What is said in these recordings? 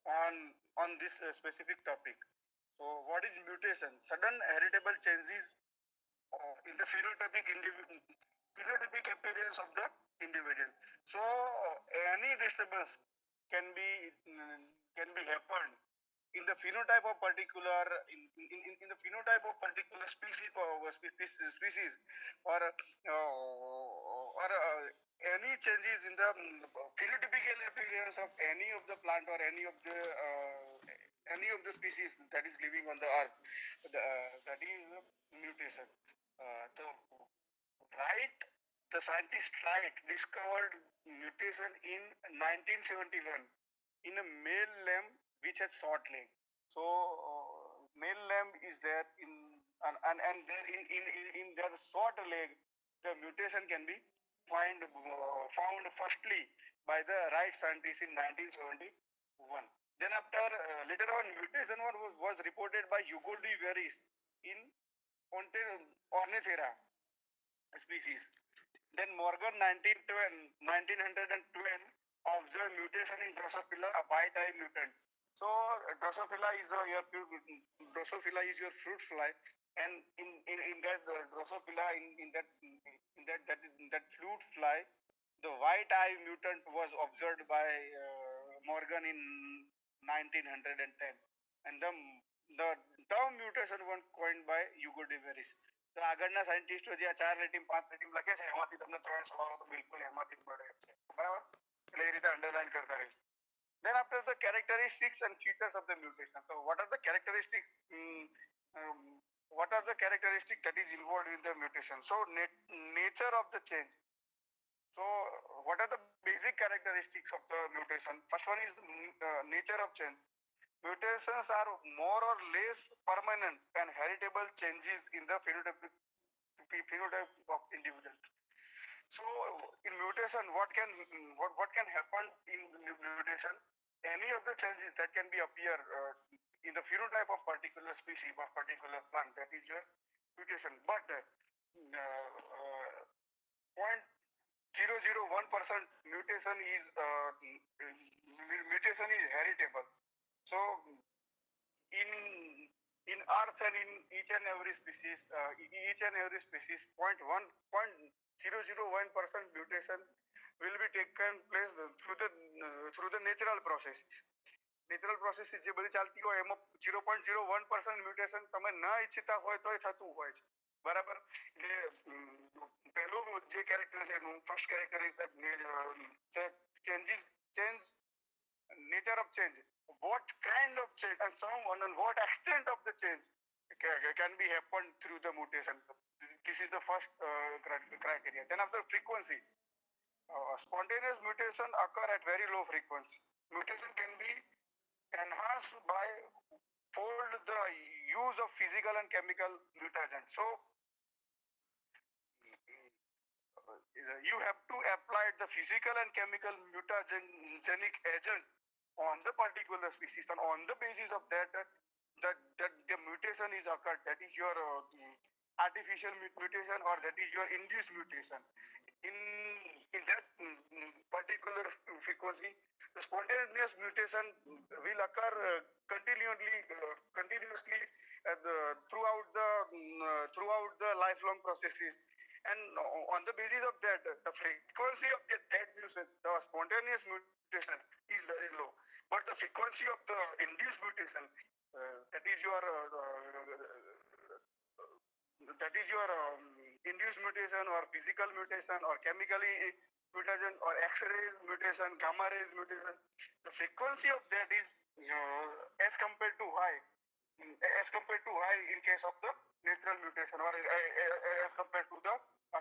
on this specific topic. So, what is mutation? Sudden heritable changes in the phenotypic appearance of the individual. So, any disturbance can be happened in the phenotype of particular in the phenotype of particular species or any changes in the phenotypical appearance of any of the plant or any of the species that is living on the earth. That is mutation. The Wright, the scientist Wright discovered mutation in 1971 in a male lamb which has short leg. So male lamb is there and there in their short leg, the mutation can be found firstly by the Wright scientist in 1971. Then after later on, mutation was reported by Hugo de Veris in Ornithera species. Then Morgan 1912 observed mutation in Drosophila, a white-eye mutant. So Drosophila is your fruit fly, and in that Drosophila in that fruit fly, the white-eye mutant was observed by Morgan in 1910, and the term mutation was coined by Hugo de Veris. તો આગળના સાયન્ટિસ્ટો જે આ 4 rating 5 rating લખે છે એમાંથી તમને 3 સવાલો તો બિલકુલ એમાંથી જ મળે છે, બરાબર? એટલે એ રીતે અંડરલાઈન કરતા રહીશું. Then after the characteristics and features of the mutation. So what are the characteristics? What are the characteristics that is involved in the mutation? So nature of the change. So what are the basic characteristics of the mutation? First one is the nature of change. Mutations are more or less permanent and heritable changes in the phenotype of individual. So in mutation, what can happen in mutation? Any of the changes that can be appear in the phenotype of particular species or particular plant, that is your mutation. But 0.001% mutation is heritable. So in earth and in each and every species, 0.001% mutation will be taken place through the natural processes. Natural processes જે બધી ચાલતી હોય એમાં 0.01% mutation તમે ન ઈચ્છતા હોય તોય થતું હોય છે, બરાબર? એટલે પહેલું જે કેરેક્ટર છે એનું first character is the change nature of change. What kind of change and what extent of the change can be happened through the mutation? This is the first criteria. Then after frequency, spontaneous mutation occur at very low frequency. Mutation can be enhanced by fold the use of physical and chemical mutagens. So you have to apply the physical and chemical mutagenic agent on the particular species, and on the basis of that the mutation is occurred. That is your artificial mutation, or that is your induced mutation. In that particular frequency, the spontaneous mutation will occur continuously throughout the lifelong processes. And on the basis of that, the frequency of that mutation, the spontaneous mutation is very low, but the frequency of the induced mutation, that is your induced mutation or physical mutation or chemically mutation or X-ray mutation, gamma rays mutation, the frequency of that is as compared to high in case of the natural mutation, or as compared to the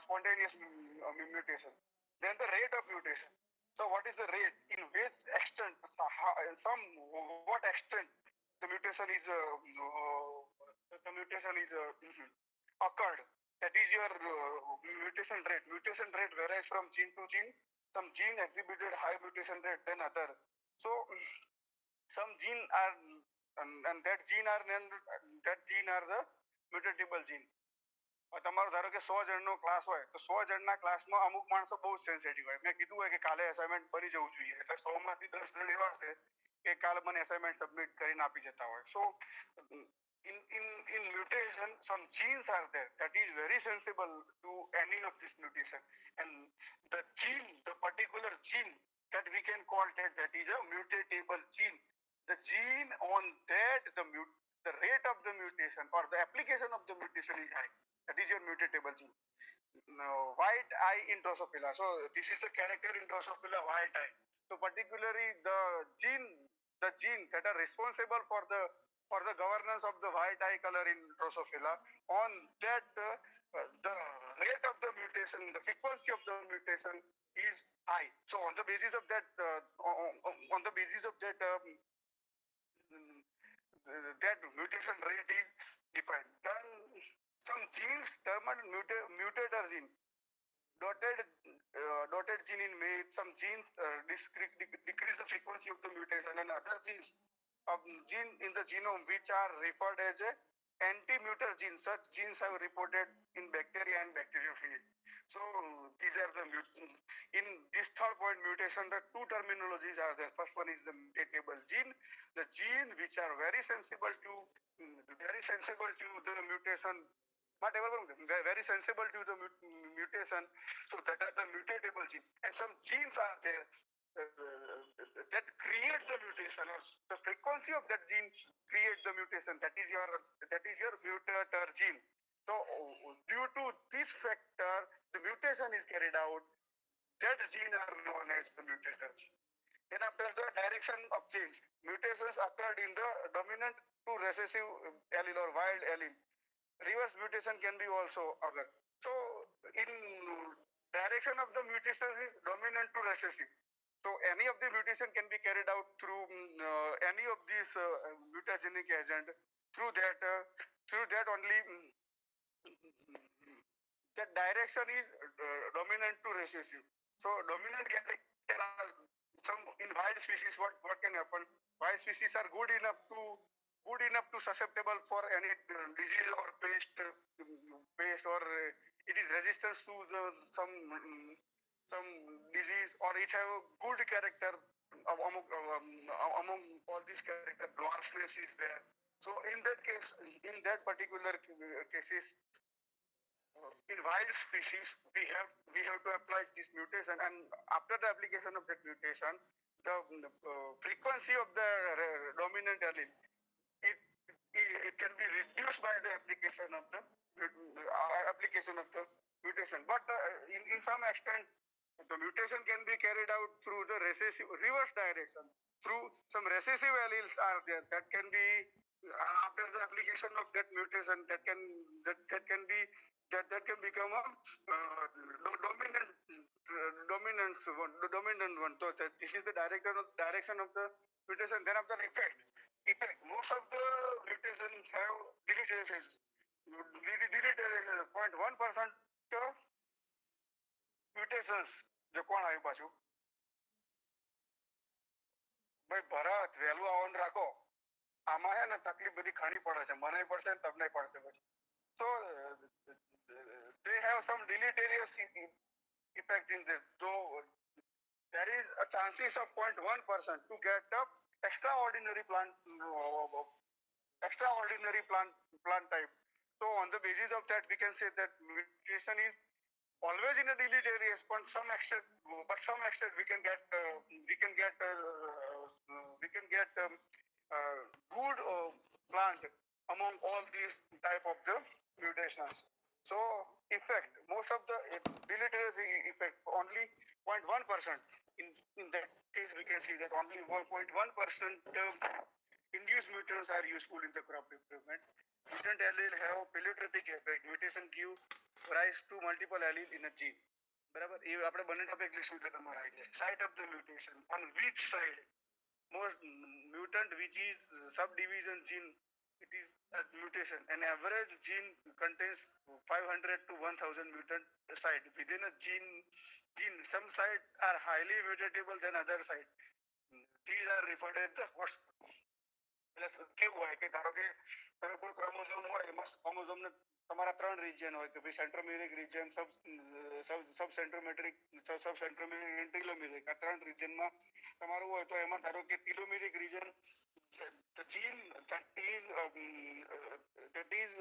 spontaneous mutation. Then the rate of mutation. So what is the rate? In which extent, what extent the mutation is occurred? That is your mutation rate. Mutation rate varies from gene to gene. Some gene exhibited high mutation rate than other. So some gene are and that gene are the mutatable gene. તમારો ધારો કે 100 જણનો class હોય તો 100 જણના ક્લાસમાં અમુક માણસો બહુ sensitive હોય. મેં કીધું હોય કે કાલે અસાઇનમેન્ટ બની જવું જોઈએ, એટલે 100 માંથી 10 જણ એવા હશે કે કાલ મને એસાઇનમેન્ટ સબમિટ કરીને આપી જતા હોય. સો in mutation some genes are there that is very sensible to any of this mutation, and the gene, the particular gene that we can call that is a mutatable gene. The gene on that the rate of the mutation or the application of the mutation is high. That is your mutatable gene. White eye in Drosophila. So this is the character in Drosophila, white eye. So particularly the gene that are responsible for the governance of the white eye color in Drosophila, on that the rate of the mutation, the frequency of the mutation is high. So on the basis of that, that mutation rate is defined. Then some genes termed mutator gene, dotted gene in male, some genes decrease the frequency of the mutation, and other genes gene in the genome which are referred as a anti-mutor genes. Such genes have reported in bacteria and bacteriophage. So these are the in this third point mutation, the two terminologies are there. First one is the mutatable gene, the gene which are very sensible to the mutation, whatever, very sensible to the mutation. So that are the mutatable gene, and some genes are there that create the mutation, or the frequency of that gene creates the mutation. That is your mutator gene. So due to this factor, the mutation is carried out. That gene are known as the mutator gene. Then after the direction of change, mutations occurred in the dominant to recessive allele or wild allele. Reverse mutation can be also occur. So in direction of the mutation is dominant to recessive. So any of the mutation can be carried out through any of these mutagenic agent. Through that only that direction is dominant to recessive. So dominant can some in wild species. What can happen? Wild species are good enough to susceptible for any disease or pest or it is resistance to some disease, or it have good character among all these character. Dwarfness is there. So in that case, in that particular cases, in wild species, we have to apply this mutation, and after the application of that mutation, the frequency of the dominant allele, it, it can be reduced by the application of the mutation. But in some extent, the mutation can be carried out through the recessive reverse direction. Through some recessive alleles are there that can be after the application of that mutation, that can be that can become a dominant the dominant one. So that this is the direction of the mutation. Then after effect, most of the mutations have deleterious 0.1% mutations. જો કોણ આવ્યું પાછું? ભાઈ ભરત વહેલું આવવાનું રાખો. આમાં હે ને તકલીફ બધી ઘણી પડે છે, મને પડશે ને તમને પડશે પછી. So they have some deleterious effect in this. So there is a chances of 0.1% to get a extraordinary plant type. So on the basis of that, we can say that mutation is always in a deleterious, but some extent we can get good plant among all these type of the mutations. So effect, most of the deleterious effect only 0.1%. In that case, we can see that only 1.1% induced mutants are useful in the crop improvement. Mutant allele have paleotropic effect. Mutation give rise to multiple allele in a gene. બરાબર, એ આપણે બંને topic લઈશું એટલે તમારા idea. Site of the mutation, on which side most mutant which is subdivision gene, it is a mutation. An average gene contains 500 to 1000 mutant site within a gene. Some sites are highly mutatable than other sites. These are referred as the hotspots. એટલે કેવું હોય કે ધારો કે તમે કોઈ chromosome હોય એમાં ક્રોમોઝોમ ને તમારા 3 રિજિયન હોય કે ભાઈ સેન્ટ્રોમેરિક રિજિયન, સબ સેન્ટ્રોમેરિક, સબ સેન્ટ્રોમેરિક અને ટેલોમેરિક, આ 3 રિજિયનમાં તમારું હોય તો એમાં ધારો કે ટેલોમેરિક region, the gene that is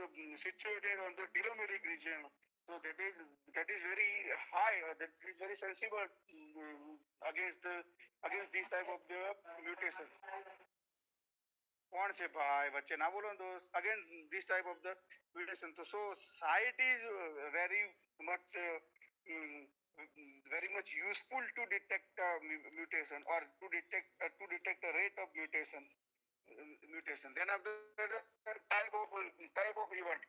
situated on the telomeric region, so that is very high, that is very sensible against this type of the mutation. કોણ છે ભાઈ વચ્ચે ના બોલો દોસ્ત, again this type of the mutation. So site is very much very much useful to detect mutation or to detect a rate of mutation. Then after that, type of event.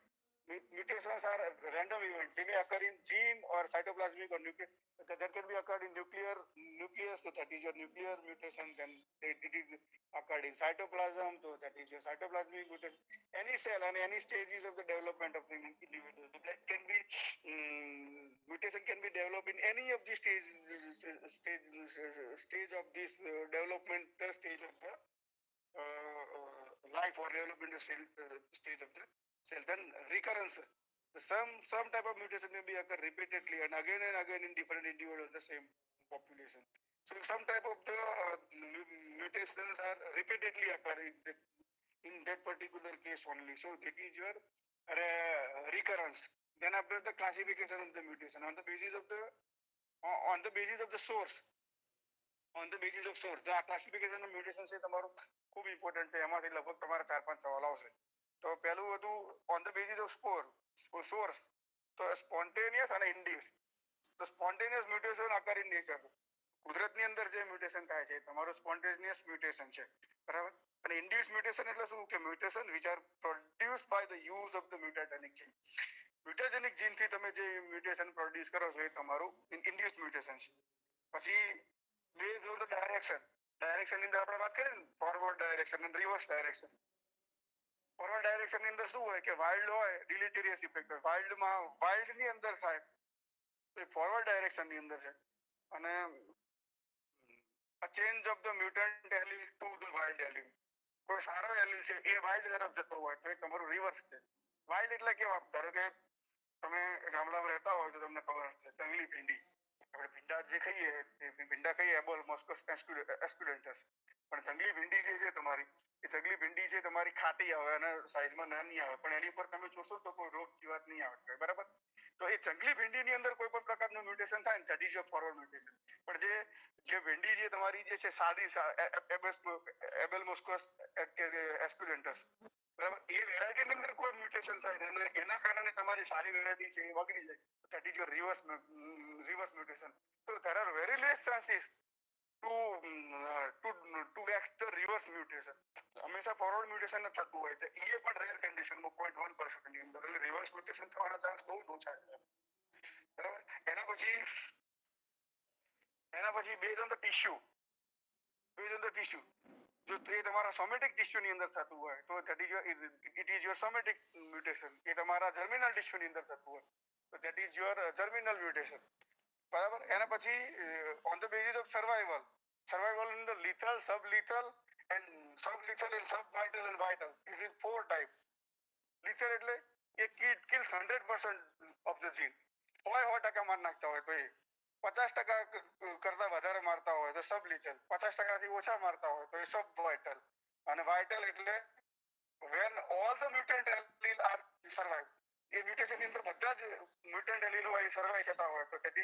Mutations are random event. They may occur in gene or cytoplasmic or nuclear. That can be occurred in nucleus, so that is your nuclear mutation. Then it is occurred in cytoplasm, so that is your cytoplasmic mutation. Any cell and any stages of the development of the individual. So that can be mutation can be developed in any of the stage of this developmental stage of the life or developmental stage of the cell. Then recurrence. Some type of mutation may be occur repeatedly and again in different individuals, the same population. So some type of the mutations are repeatedly occurring in that particular case only. So that is your recurrence. Then after the classification of the mutation on the basis of the source. On the basis of source. The classification of mutation છે તમારું ખૂબ important છે, એમાંથી લગભગ તમારા 4-5 સવાલ આવશે. તો પહેલું હતું on the basis of source. તો spontaneous અને induced. તો spontaneous mutation occur in nature. કુદરતની અંદર જે મ્યુટેશન થાય છે તમારું spontaneous mutation છે, બરાબર. અને induced mutation એટલે શું કે mutation which are produced by the use of the mutagenic gene. મ્યુટાજેનિક જીન થી તમે જે મ્યુટેશન પ્રોડ્યુસ કરો છો એ તમારું ઇન્ડ્યુસ્ડ મ્યુટેશન છે. પછી based on the direction ની અંદર આપણે વાત કરીએ ને, ફોરવર્ડ ડાયરેક્શન અને રિવર્સ ડાયરેક્શન. ફોરવર્ડ ડાયરેક્શન ની અંદર શું હોય કે વાઇલ્ડ હોય ડિલિટેરિયસ ઇફેક્ટ હોય, વાઇલ્ડ ની અંદર થાય તો ફોરવર્ડ ડાયરેક્શન ની અંદર છે. અને a change of the mutant allele to the wild allele. કોઈ સારો એલીલ છે એ વાઇલ્ડ તરફ જતો હોય તો એ તમારું રિવર્સ છે. વાઇલ્ડ એટલે કેવા, ધારો કે તમે ગામડામાં રહેતા હોય તો તમને ખબર હશે જંગલી ભીંડી. આપણે ભીંડા જે ખાઈએ ભીંડા ખાઈએ એબોલ મોસ્કોસ એસ્ક્યુડન્ટસ, પણ જંગલી ભીંડી જે છે તમારી એ જંગલી ભીંડી છે તમારી ખાટી આવે અને સાઈઝમાં નાની આવે, પણ એની પર તમે જોશો તો કોઈ રોગ જીવાત નહીં આવે, બરાબર. તો એ જંગલી ભીંડીની અંદર કોઈ પણ પ્રકારનું મ્યુટેશન થાય ને, that is your forward mutation. પણ જે ભીંડી જે તમારી જે છે સાદી એબેલ મોસ્કોસ એસ્ક્યુડન્ટસ, બરાબર, એ વેરાયટીની અંદર કોઈ મ્યુટેશન થાય ને એના કારણે તમારી સારી વેરાયટી છે એ બગડી જાય, that is your reverse mutation. So there are very less chances to act the reverse mutation. હંમેશા ફોરવર્ડ મ્યુટેશન જ થતું હોય છે, એ પણ રેર કન્ડિશનમાં 0.1% ની અંદર, એટલે રિવર્સ મ્યુટેશન થવાના ચાન્સ બહુ ઓછા છે, બરાબર. એના પછી બેઝ ઓન ધ ટિશ્યુ, જો એ તમારા સોમેટિક ટિશ્યુ ની અંદર થતું હોય તો that is your somatic mutation. એ તમારા જર્મિનલ ટિશ્યુ ની અંદર થતું હોય તો that is your germinal mutation, બરાબર. એના પછી on the basis of survival in the lethal, sublethal and sublethal and subvital and vital. This is 4 type. Lethal એટલે it kills 100% of the gene. 100% માર નાખતા હોય તો એ 50% કરતા વધારે મારતા હોય તો સબલિથલ, 50% થી ઓછા મારતા હોય તો એ સબવાઇટલ, અને વાઇટલ એટલે when all the mutant allele are survive. A mutation ની અંદર બધા જ મ્યુટન્ટ એલીલ હોય સર્વાઈવ થતા હોય તો that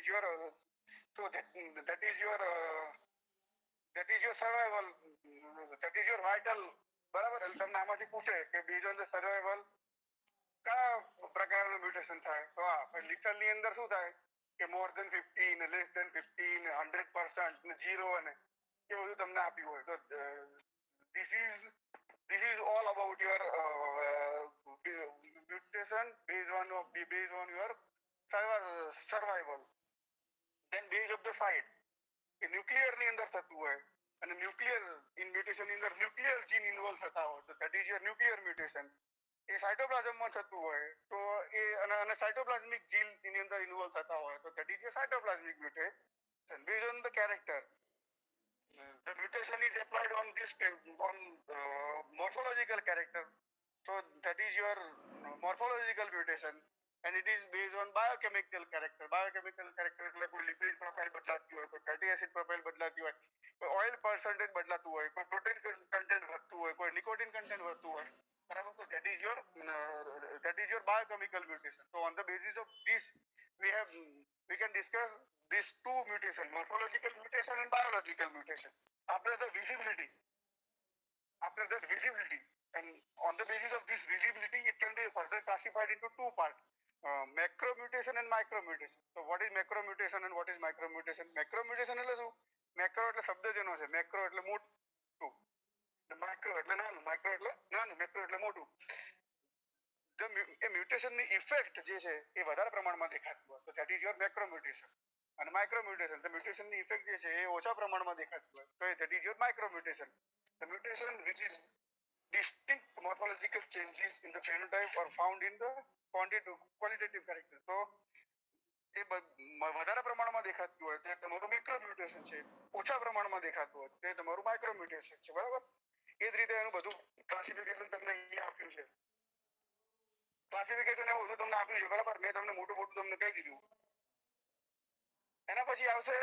is your survival, that is your vital, બરાબર. એટલે તમને આમાંથી પૂછે કે બેઝ ઓન ધ સર્વાઇવલ કયા પ્રકારનું મ્યુટેશન થાય, તો આ લિથલ ની અંદર શું થાય કે more than 50 ને less than 50 ને 100% ને 0 અને એ બધું તમને આપ્યું હોય તો this is all about your mutation based on your survival. Then based of the site A nuclear ની અંદર થતું હોય અને ન્યુક્લિયર મ્યુટેશન ની અંદર ન્યુક્લિયર જીન ઇન્વોલ્વ થતા હોય તો that is your nuclear mutation. એ સાયટોપ્લાઝમમાં થતું હોય તો એ અને સાયટોપ્લાઝમિક જીન એની અંદર ઇન્વોલ્વ થતા હોય તો that is your cytoplasmic mutation base on the character. the mutation is applied on this on morphological character. So that is your morphological mutation, and it is based on biochemical character. Biochemical character એટલે કોઈ lipid profile બદલાતી હોય, કોઈ fatty acid profile બદલાતી હોય, કોઈ oil percentage બદલાતું હોય, કોઈ protein content વધતું હોય, કોઈ nicotine content વધતું હોય, બરાબર? So that is your biochemical mutation. So on the basis of this we can discuss these two mutation, morphological mutation and biological mutation. After that visibility, and on the basis of this visibility, it can be further classified into two parts: macro mutation and micro mutation. So what is macro mutation and what is micro mutation? Macro mutation એટલે શું? Macro એટલે શબ્દ જેનો છે, macro એટલે મોટું, micro એટલે નાનું, micro એટલે નાનું, macro એટલે મોટું. એ મ્યુટેશન ની ઇફેક્ટ જે છે એ વધારે પ્રમાણમાં દેખાતી હોય તો that is your macro mutation. અને માઇક્રો મ્યુટેશન, તો મ્યુટેશન ની ઇફેક્ટ જે છે એ ઓછા પ્રમાણમાં દેખાતી હોય તો that is your micro mutation. The mutation which is distinct morphological changes in the phenotype are found in the qualitative character. તો એ વધારે પ્રમાણમાં દેખાતું હોય તો તમારું મેક્રો મ્યુટેશન છે, ઓછા પ્રમાણમાં દેખાતું હોય તો તમારું માઇક્રો મ્યુટેશન છે, બરાબર? એ જ રીતે એનું બધું ક્લાસિફિકેશન તમને અહીંયા આપ્યું છે. ક્લાસિફિકેશન એવું બધું તમને આપ્યું છે, બરાબર? મેં તમને મોટું તમને કહી દીધું. એના પછી આવશે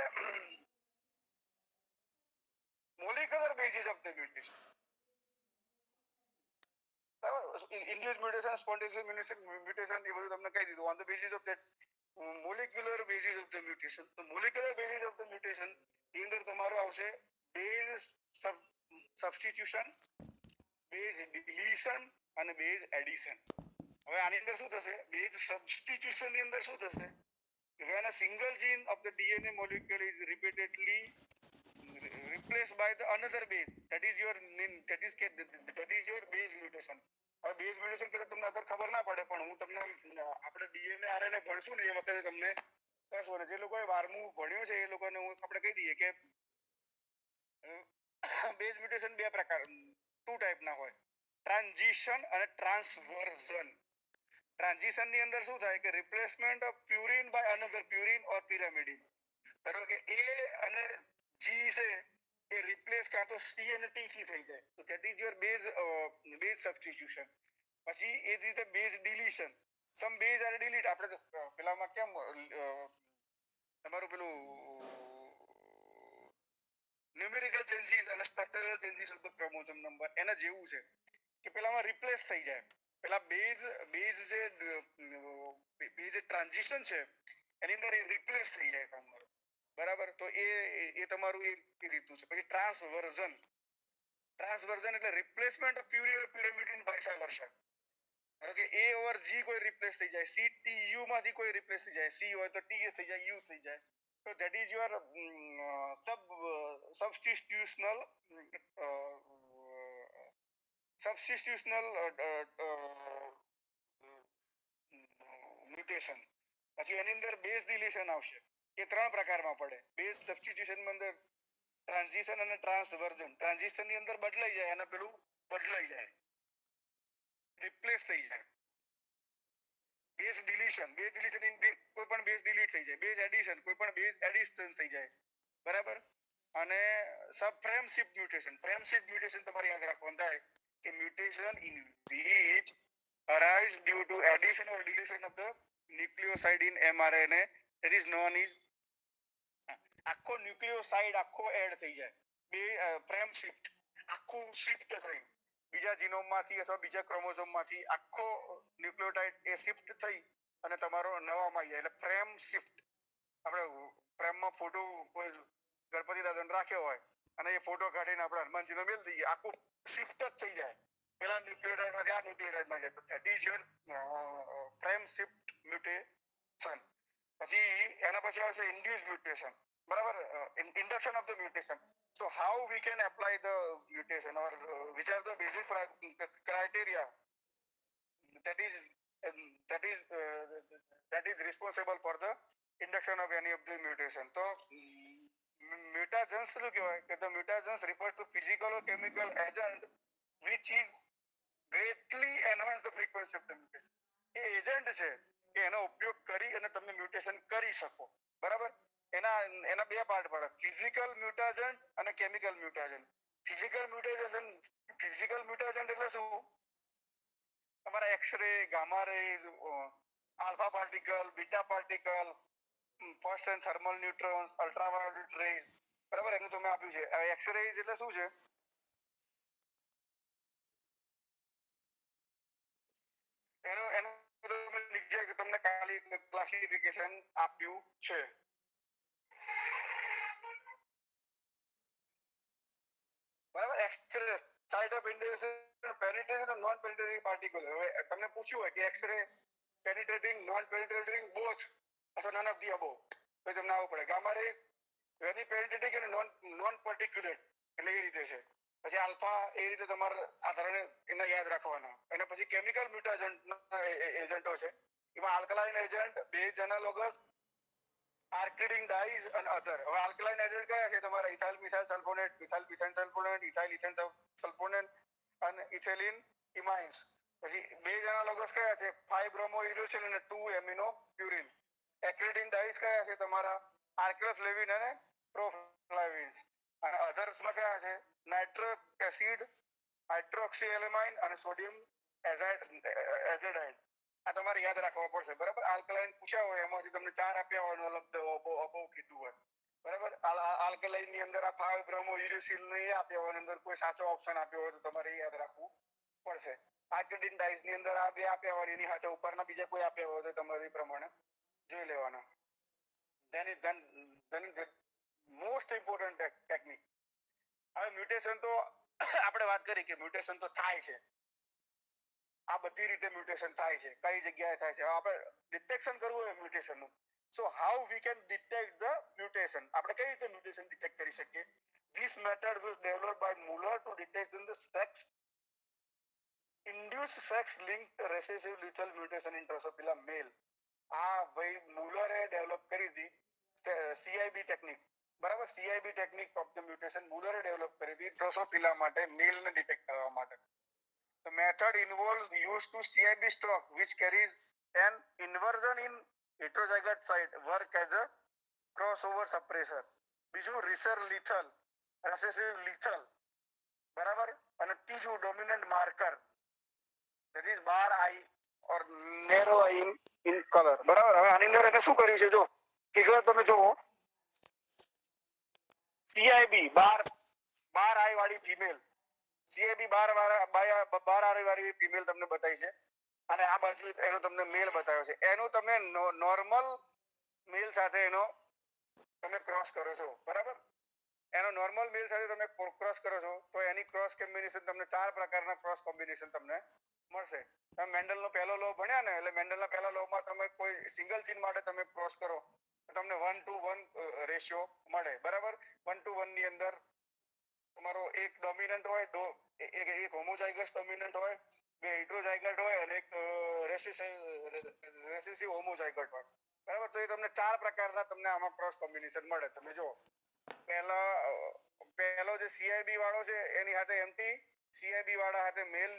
molecular basis of the mutation. Induced mutation, spontaneous mutation, એ બધું તમને કહી દીધું. On the basis of that molecular basis of the mutation, તો molecular basis of the mutation ની અંદર તમારું આવશે base substitution, base deletion અને base addition. હવે આની અંદર શું થશે? base substitution ની અંદર શું થશે? When a single gene of the DNA molecule is repeatedly replaced by the another base, that is your base mutation. હવે બેઝ મ્યુટેશન કરે તમને અત્યારે ખબર ના પડે, પણ હું તમને આપણે ડીએનએ આરએનએ ભણશું ને એ વખતે તમને કહેશો. ને જે લોકોએ 12મું ભણ્યું છે એ લોકોને આપણે કહી દઈએ કે બેઝ મ્યુટેશન બે પ્રકાર, ટુ ટાઈપના હોય: ટ્રાન્ઝિશન અને ટ્રાન્સવર્ઝન. ટ્રાન્ઝિશન ની અંદર શું થાય કે replacement of purine by another purine or pyrimidine. ધારો કે એ અને જી છે એ રિપ્લેસ કાં તો સી અને ટી થી થઈ જાય તો that is your base substitution. પછી એ જ રીતે બેઝ ડિલીશન, સમ બેઝ આર ડિલીટ. આપણે પેલામાં કેમ તમારું પેલું ન્યુમેરિકલ ચેન્જીસ અને structural changes of the chromosome number એના જેવું છે કે પેલામાં રિપ્લેસ થઈ જાય. પેલા બેઝ ટ્રાન્ઝિશન છે એની અંદર એ રિપ્લેસ થઈ જાય તમારું, બરાબર? તો એ તમારું એ રીતનું છે. પછી ટ્રાન્સવર્ઝન એટલે replacement of purine પિરામિડિન vice versa. ધારો કે એ ઓવર જી કોઈ રિપ્લેસ થઈ જાય, સી ટી યુ માંથી કોઈ રિપ્લેસ થઈ જાય, સી હોય તો ટી થઈ જાય, યુ થઈ જાય. તો that is your substitutional mutation. પછી એની અંદર બેઝ ડિલીશન આવશે. એ ત્રણ પ્રકારમાં પડે. બેઝ સબસ્ટિટ્યુશન ની અંદર ટ્રાન્ઝિશન અને ટ્રાન્સવર્ઝન. ટ્રાન્ઝિશન ની અંદર બદલાઈ જાય અને પેલું બદલાઈ જાય, રિપ્લેસ થઈ જાય. બેઝ ડિલીશન કોઈ પણ બેઝ ડિલીટ થઈ જાય. બેઝ એડિશન કોઈ પણ બેઝ એડિશન થઈ જાય, બરાબર? અને sub frame shift mutation. Frame shift mutation તમારે યાદ રાખવાનું થાય કે mutation in which arise due to addition or deletion of the nucleoside in mRNA, that is known as આખો ન્યુક્લિયોસાઇડ આખો એડ થઈ જાય. બે ફ્રેમ શિફ્ટ, આખું શિફ્ટ થઈ બીજા જીનોમ માંથી અથવા બીજા ક્રોમોઝોમ માંથી આખો ન્યુક્લિયોટાઇડ એ શિફ્ટ થઈ અને તમારો નવામાં આવી જાય એટલે ફ્રેમ શિફ્ટ. આપણે ફ્રેમમાં ફોટો કોઈ ગણપતિ દાદાને રાખ્યો હોય અને એ ફોટો કાઢીને આપણે હનુમાનજીનો મેલ દઈએ, આખું શિફ્ટ જ થઈ જાય. પેલા ન્યુક્લિયોટાઇડ માંથી આ ન્યુક્લિયોટાઇડમાં જાય તો that is your frame shift mutation. પછી એના પછી આવશે ઇન્ડ્યુસ મ્યુટેશન, બરાબર? induction of the mutation. So how we can apply the mutation or which are the basic criteria that is responsible for the induction of any of the mutation. So mutagens શું કહેવાય કે the mutagens refers to physical or chemical agent which is greatly enhance the frequency of the mutation. A agent છે કે એનો ઉપયોગ કરી અને તમે મ્યુટેશન કરી શકો, બરાબર? એના એના બે પાર્ટ પડે, ફિઝિકલ મ્યુટેશન અને કેમિકલ મ્યુટેશન. ફિઝિકલ મ્યુટેશન એટલે શું? તમારા X-ray, gamma rays, alpha particle, beta particle, fast and thermal neutrons, ultraviolet rays, બરાબર, એનું તમે આપ્યું છે. હવે એક્સરે એટલે શું છે? એનું તમે લીધે કે તમને ખાલી ક્લાસિફિકેશન આપ્યું છે. બરાબર, X-ray site of indication penetrating અને નોન પેનિટ્રેટિંગ પાર્ટિકલ. હવે તમને પૂછ્યું હોય કે X-ray penetrating, non penetrating, both અથવા નન ઓફ ધી અબોવ, તો તમને આવવું પડે. ગામા રે વેરી પેનિટ્રેટિંગ અને નોન પાર્ટિક્યુલેટ, એટલે એ રીતે છે. પછી આલ્ફા, એ રીતે તમારે આધારે એને યાદ રાખવાના. અને પછી કેમિકલ મ્યુટેશન એજન્ટો છે, એમાં આલ્કલાઇન એજન્ટ, બેઝ એનાલોગસ, આર્કિડિંગ ડાઈઝ અને અધર. હવે આલ્કલાઇન એજન્ટ કયા છે? તમારા ethyl methyl sulfonate, methyl methyl sulfonate, ethyl ethane sulfonate અને ઇથિલિન ઇમાઇન્સ. પછી બેઝ એનાલોગસ કયા છે? 5 બ્રોમો યુરેસિલ અને 2 એમિનો પ્યુરિન. એક્રિડિન ડાઈઝ કયા છે? તમારા આર્ક્લોફ્લેવિન અને પ્રોફ્લાવિન્સ. અને અધર્સમાં કયા છે? નાઇટ્રિક એસિડ, હાઇડ્રોક્સીએલેમાઇન અને સોડિયમ એઝેડાઇન. આ તમારે યાદ રાખવા પડશે. બરાબર, આલ્કલાઇન પૂછ્યા હોય એમાંથી તમને 4 આપ્યા હોય, અબોવ કીધું હોય. બરાબર, આલ્કલાઇન ની અંદર આ 5 બ્રોમો યુરેસિલ નહીં આપ્યા હોય, અંદર કોઈ સાચો ઓપ્શન આપ્યો હોય તો તમારે યાદ રાખવું પડશે. આર્કિડિન ડાઈઝ ની અંદર આ બે આપ્યા હોય, એની સાથે ઉપરના બીજા કોઈ આપ્યા હોય તો તમારે એ પ્રમાણે જોઈ લેવાના. then most important technique. હવે મ્યુટેશન તો આપણે વાત કરી કે મ્યુટેશન તો થાય છે, આ બધી રીતે મ્યુટેશન થાય છે. કઈ જગ્યાએ થાય છે? આપણે ડિટેક્શન કરવું હોય મ્યુટેશન નું, so how we can detect the mutation? આપણે કઈ રીતે મ્યુટેશન ડિટેક્ટ કરી શકીએ? This method was developed by Muller to detect the induced sex-linked recessive lethal mutation in Drosophila male. આ ભાઈ મુલરે ડેવલપ કરી હતી CIB ટેકનિક. બરાબર, CIB technique of the mutation મુલરે ડેવલપ કરી હતી ડ્રોસોફિલા માટે, મેલ ને ડિટેક્ટ કરવા માટે. The method involves use to CIB stock which carries an inversion in heterozygote site work as a crossover suppressor. બીજું રિસર લિથલ, રેસેસિવ લિથલ, બરાબર. અને ત્રીજું dominant marker, that is bar eye or narrow eye in color. બરાબર. હવે આની અંદર એને શું કર્યું છે? જો કે તમે જોવો, CIB બાર આઈ વાળી ફિમેલ, CIB બાર આઈ વાળી ફિમેલ તમને બતાવી છે, અને આ બાજુ એનો તમને મેલ બતાવ્યો છે. એનું તમે નોર્મલ મેલ સાથે એનો તમે ક્રોસ કરો છો, બરાબર. એનો નોર્મલ મેલ સાથે તમે ક્રોસ કરો છો તો એની ક્રોસ કોમ્બિનેશન તમને 4 પ્રકારના ક્રોસ કોમ્બિનેશન તમને મળશે. તમે મેન્ડલનો પહેલો લો ભણ્યા ને, એટલે મેન્ડલના પહેલા લોમાં તમે કોઈ સિંગલ જીન માટે તમે ક્રોસ કરો તો તમને 1:1 રેશિયો મળે, બરાબર. 1:1 ની અંદર તમારો એક ડોમિનન્ટ હોય, એક હોમોઝાઇગસ ડોમિનન્ટ હોય, બે હેટરોઝાઇગટ હોય અને એક રેસેસિવ હોમોઝાઇગટ હોય, બરાબર. તો એ તમને 4 પ્રકારના તમને આમાં ક્રોસ કોમ્બિનેશન મળે. તમે જો પહેલો જે CIB વાળો છે એની સાથે એમટી, CIB વાળા સાથે મેલ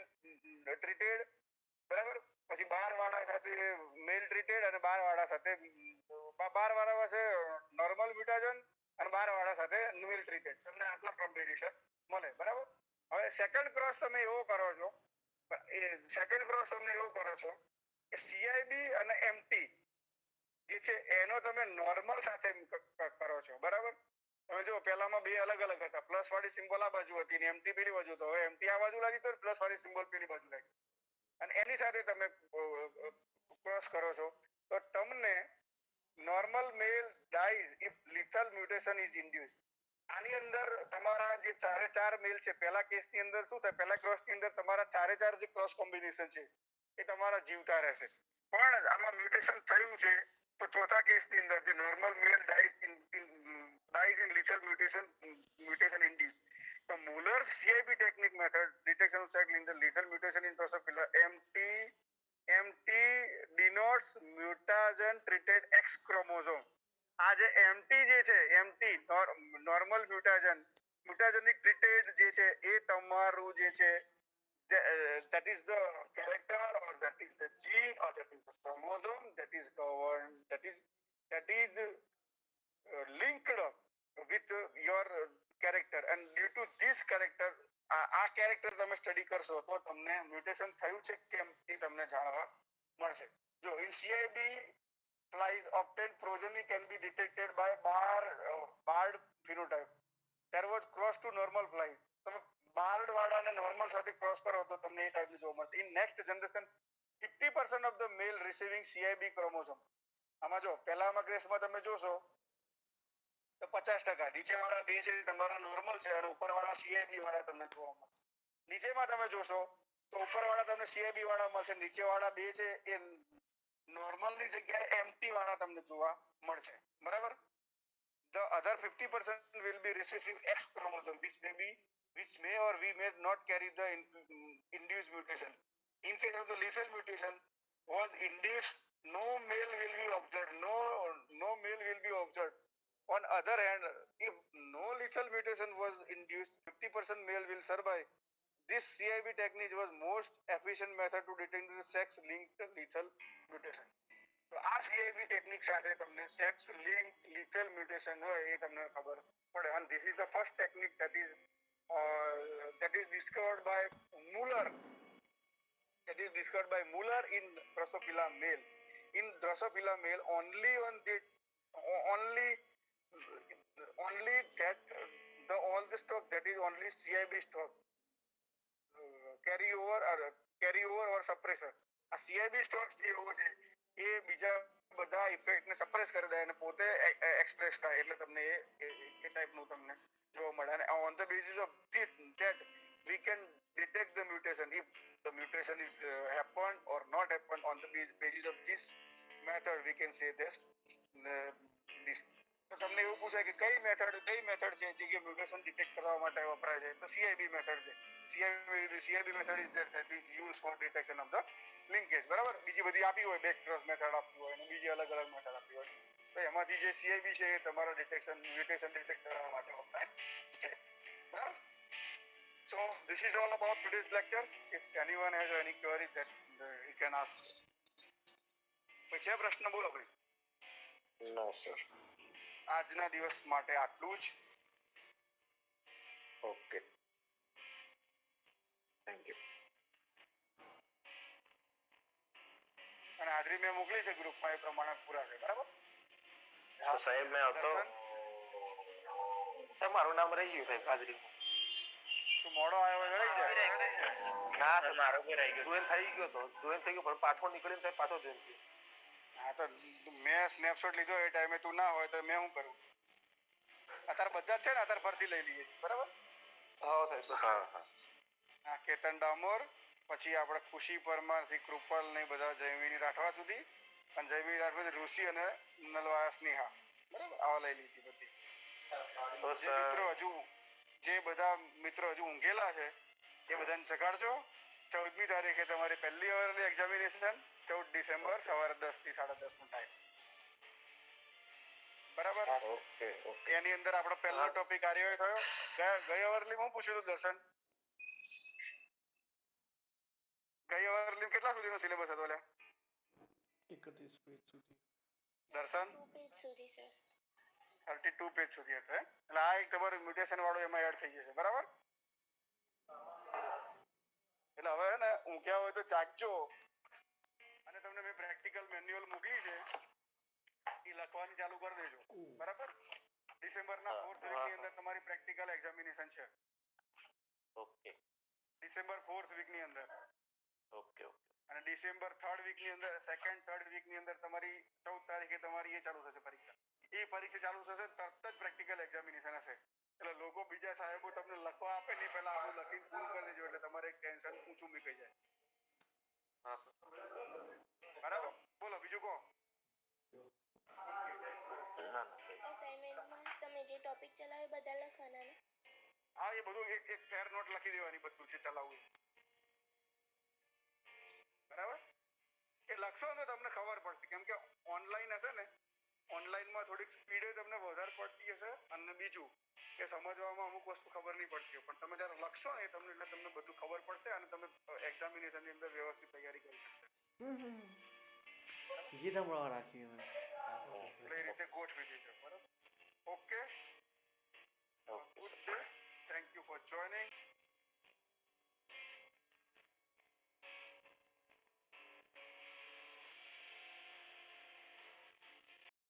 ટ્રીટેડ, બરાબર. પછી 12 વાળા સાથે મેલ ટ્રીટેડ અને 12 વાળા સાથે 12 વાળા પાસે નોર્મલ મ્યુટેશન અને 12 વાળા સાથે ન્યુઅલ ટ્રીટેડ. તમને આટલા કોમ્બિનેશન મળે, બરાબર. હવે સેકન્ડ ક્રોસ તમે એવો કરો છો, કે CIB અને એમટી જે છે એનો તમે નોર્મલ સાથે કરો છો, બરાબર. તમે જો પહેલામાં બે અલગ અલગ હતા, પ્લસ વાળી સિમ્બોલ આ બાજુ હતી ને એમટી પેલી બાજુ. તો હવે એમટી આ બાજુ લાગી તો પ્લસ વાળી સિમ્બોલ પેલી બાજુ લાગી, અને એની સાથે તમે ક્રોસ કરો છો તો તમને normal male dies if lethal mutation is induced. આની અંદર તમારા જે 4 મેલ છે, પહેલા કેસની અંદર શું થાય? પહેલા ક્રોસની અંદર તમારા 4 જે ક્રોસ કોમ્બિનેશન છે એ તમારા જીવતા રહેશે. પણ આમાં મ્યુટેશન થયું છે તો ચોથા કેસની અંદર જે normal male dies in lethal mutation induced. The Muller CIB technique method detection of cycle in the lethal mutation in Drosophila MT denotes mutagen treated X chromosome. આ જે MT જે છે, MT normal mutagenic treated જે છે એ તમારું જે છે that is the character or that is the gene or that is the chromosome that is governed, that is linked with your character, and due to this character, આ character તમે study કરશો તો તમને mutation થયું છે કેમ એ તમને જાણવા મળશે. જો in CID flies obtained progeny can be detected by barred phenotype. There was cross to normal flies. તમે barred વાળાને normal સાથે cross કરો તો તમને એ ટાઈપની જોવા મળશે. In next generation 50% of the male receiving CIB chromosome. આમાં જો પહેલામાં કેસમાં તમે જોશો તો 50%, નીચેવાળા બે છે તમારા નોર્મલ છે અને ઉપરવાળા CIB વાળા તમને જોવા મળશે. નીચેમાં તમે જોશો તો ઉપરવાળા તમને CIB વાળા મળશે, નીચેવાળા બે છે એ નોર્મલની જગ્યાએ MT વાળા તમને જોવા મળશે. બરાબર? The other 50% will be recessive X chromosome, which may or we may not carry the induced mutation. In case of the lethal mutation was induced, no male will be observed. No male will be observed. On other hand, if no lethal mutation was induced, 50% male will survive. This CIB technique was most efficient method to detect the sex-linked lethal mutation. તો આ CIB technique સાથે તમને sex link lethal mutation હોય એ તમને ખબર પડે. અને this is the first technique that is discovered by Muller. That is discovered by Muller in Drosophila male. In Drosophila male, only that all the stock, that is only CIB stock, carry over or suppressor. આ CIB stock જે હોય છે એ બીજા બધા effect ને suppress કરી દે અને પોતે એક્સપ્રેસ થાય, એટલે તમને એ ટાઈપનું તમને જોવા મળે. અને on the basis of that we can detect the mutation, if the mutation is happened or not happened. On the basis of this method we can say this. તો તમને એવું પૂછાય કે કઈ મેથડ છે જે મ્યુટેશન ડિટેક્ટ કરવા માટે વપરાય છે, તો CIB મેથડ છે. CIB method is that is used for detection of the linkage. બરાબર? બીજી બધી આપી હોય, બેક ક્રોસ મેથડ આપી હોય અને બીજી અલગ અલગ મેથડ આપી હોય, તો એમાંથી જે CIB છે એ તમારો મ્યુટેશન ડિટેક્ટ કરવા માટે વપરાય છે. બરાબર? So this is all about today's lecture. If anyone has any query, that he can ask. પછી પ્રશ્ન બોલો ભાઈ. નો સર. આજના દિવસ માટે આટલું જ. Okay, thank you. અને હાજરી મેં મોકલી છે ગ્રુપમાં, એ પ્રમાણે પૂરા છે. બરાબર? હા સાહેબ, મેં હતો સાહેબ, મારું નામ રહી ગયું સાહેબ હાજરી. તું મોડો આવ્યો રહી જાય. ના સર, મારો બી રહી ગયો. જોઈન થઈ ગયો તો જોઈન થઈ ગયો, પણ પાછો નીકળીને સાહેબ પાછો જોઈન થયો. હા તો મેં સ્નેપશોટ લીધો એ ટાઈમે તું ના હોય તો મેં શું કરું? અત્યારે બધા જ છે ને, અત્યારે ફરતી લઈ લઈએ છીએ. બરાબર? હા સાહેબ. હા હા. હા, કેતન ડામોર, પછી આપણે ખુશી પરમાર થી કૃપલ ને બધા જયમીની રાઠવા સુધી, અને જયમીની રાઠવા ઋષિ અને નલવાયા સ્નેહા. બરાબર? આવા લઈ લીધી બધી. જે બધા મિત્રો હજુ ઊંઘેલા છે એ બધાને જગાડજો. 14મી તારીખે તમારી પહેલી અવરની એક્ઝામિનેશન, 14 ડિસેમ્બર સવારે 10 થી 10:30 નો ટાઈમ. બરાબર? Okay okay. એની અંદર આપણો પહેલો ટોપિક કાર્યવાહી થયો. ગઈ અવરની હું પૂછ્યું હતું દર્શન, ગઈ અવરની કેટલા સુધીનો સિલેબસ હતો? 31 પેજ સુધી. દર્શન 32 પેજ સુધી હતો. એટલે આ એક તમારું મ્યુટેશન વાળું એમાં એડ થઈ જશે. બરાબર? એટલે હવે ને ઊંઘ્યા હોય તો જાગજો, અને તમને મેં પ્રેક્ટિકલ મેન્યુઅલ મોકલી છે એ લખવાની ચાલુ કરી દેજો. બરાબર? ડિસેમ્બરના 4th વીકની અંદર તમારી પ્રેક્ટિકલ એક્ઝામિનેશન છે. ઓકે. ડિસેમ્બર 4th વીકની અંદર. Okay okay. અને ડિસેમ્બર 3rd વીકની અંદર, 2nd 3rd વીકની અંદર તમારી 14 તારીખે તમારી એ ચાલુ થશે પરીક્ષા. એ પરીક્ષા ચાલુ થશે તરત જ પ્રેક્ટિકલ એક્ઝામિનેશન હશે. એટલે લોકો બીજા સાહેબો તમને લખવા આપે ને પહેલા આપણું લખીને પૂરું કરી દેજો, એટલે તમારે એક ટેન્શન ઊંચું મૂકી જાય. હા સર. બરાબર? બોલો બીજું કહો. અસાઇનમેન્ટમાં તમે જે ટોપિક ચલાવે બધા લખવાના ને? હા, એ બધું એક ફેર નોટ લખી દેવાની, બધું છે ચલાવવું. બરાબર? એ લખશો ને તમને ખબર પડશે, કેમ કે ઓનલાઈન હશે ને, ઓનલાઈનમાં થોડીક સ્પીડે તમને વધારે પડતી હશે, અને બીજું કે સમજવામાં અમુક વસ્તુ ખબર નહીં પડતી હોય, પણ તમે જ્યારે લખશો ને તમને, એટલે તમને બધું ખબર પડશે અને તમે એક્ઝામિનેશનની અંદર વ્યવસ્થિત તૈયારી કરી શકશો. ये तो बड़ा राखी है એટલે એ રીતે ગોઠવી દેજો. બરાબર? joining.